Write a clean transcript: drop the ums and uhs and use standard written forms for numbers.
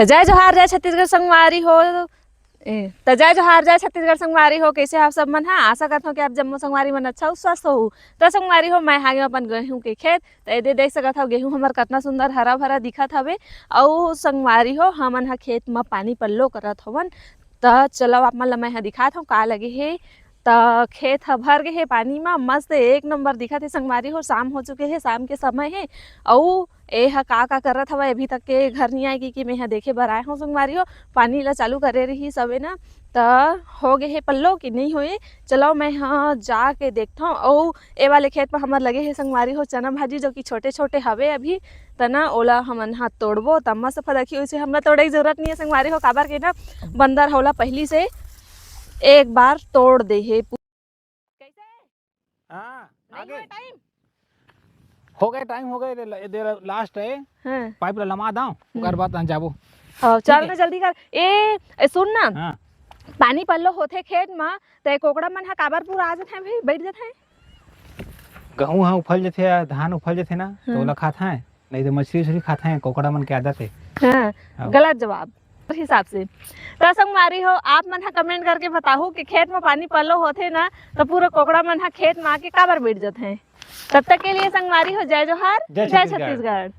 तो जय जोहार जय छत्तीसगढ़ संगवारी हो। तो जय जोहार जय छत्तीसगढ़ संगवारी हो। कैसे आप सब मन? हाँ, आशा करता हूँ कि आप जम्मू संगवारी मन अच्छा स्वस्थ हो। तो संगवारी हो, मैं हागे अपन गेहूं के खेत। तो ये देख सकत हो गेहूं हमर कितना सुंदर हरा भरा दिखत हवे। और संगवारी हो, हमन हा खेत में पानी पल्लो करत हवन। तो चलो आप मन ला मैं दिखात हूँ का लगे हे। तो खेत ह भर गए हे पानी में, मस्त एक नंबर दिखत है संगवारी हो। शाम हो चुके है, शाम के समय है। और ए ह का करत हवा अभी तक के घर नहीं आएगी कि मैं यहाँ देखे बर आए हूँ संगवारी हो। पानी ला चालू करे रही सबे ना, तो हो गए है पल्लो कि नहीं होए। चलो मैं यहाँ जाके देखता हूँ। और ए वाले खेत में हमार लगे है संगवारी हो चना भाजी, जो कि छोटे छोटे हवे अभी। तना ओला हमन हाथ तोड़बो तब मस्त फदकी। वैसे हमरा तोड़े की जरूरत नहीं है संगवारी हो, काबर के ना बंदर होला पहली से एक बार तोड़ दे है। कैसे? हाँ, नहीं आगे हुआ टाइम? हो गए, टाइम हो गए, देर लास्ट है। हाँ पाइप ला लमा दाओ, ओकर बाद हम जाबो। हाँ, ठीक चल है। ना जल्दी कर। ए सुन ना, हाँ, पानी पल्लो होथे खेत में, तो कोकड़ा मन हा काबर पूरा आ जाथे भाई, बैठ जाथे। गहूँ हाँ उफल जाथे, धान उफल जाथे ना, तो हाँ। ओला खात हैं। नहीं तो मछली उछली खाते हैं, कोकड़ा मन के आदत है। हाँ, हाँ। गलत जवाब उस हिसाब से। तो संगवारी हो, आप मन हा कमेंट करके बताओ कि खेत में पानी पल्लो होथे ना, तो पूरा कोकड़ा मन हा खेत में आके काबर बैठ जाथे। तब तक के लिए संगवारी हो, जय जोहार जय जय छत्तीसगढ़। छत्तीसगढ़।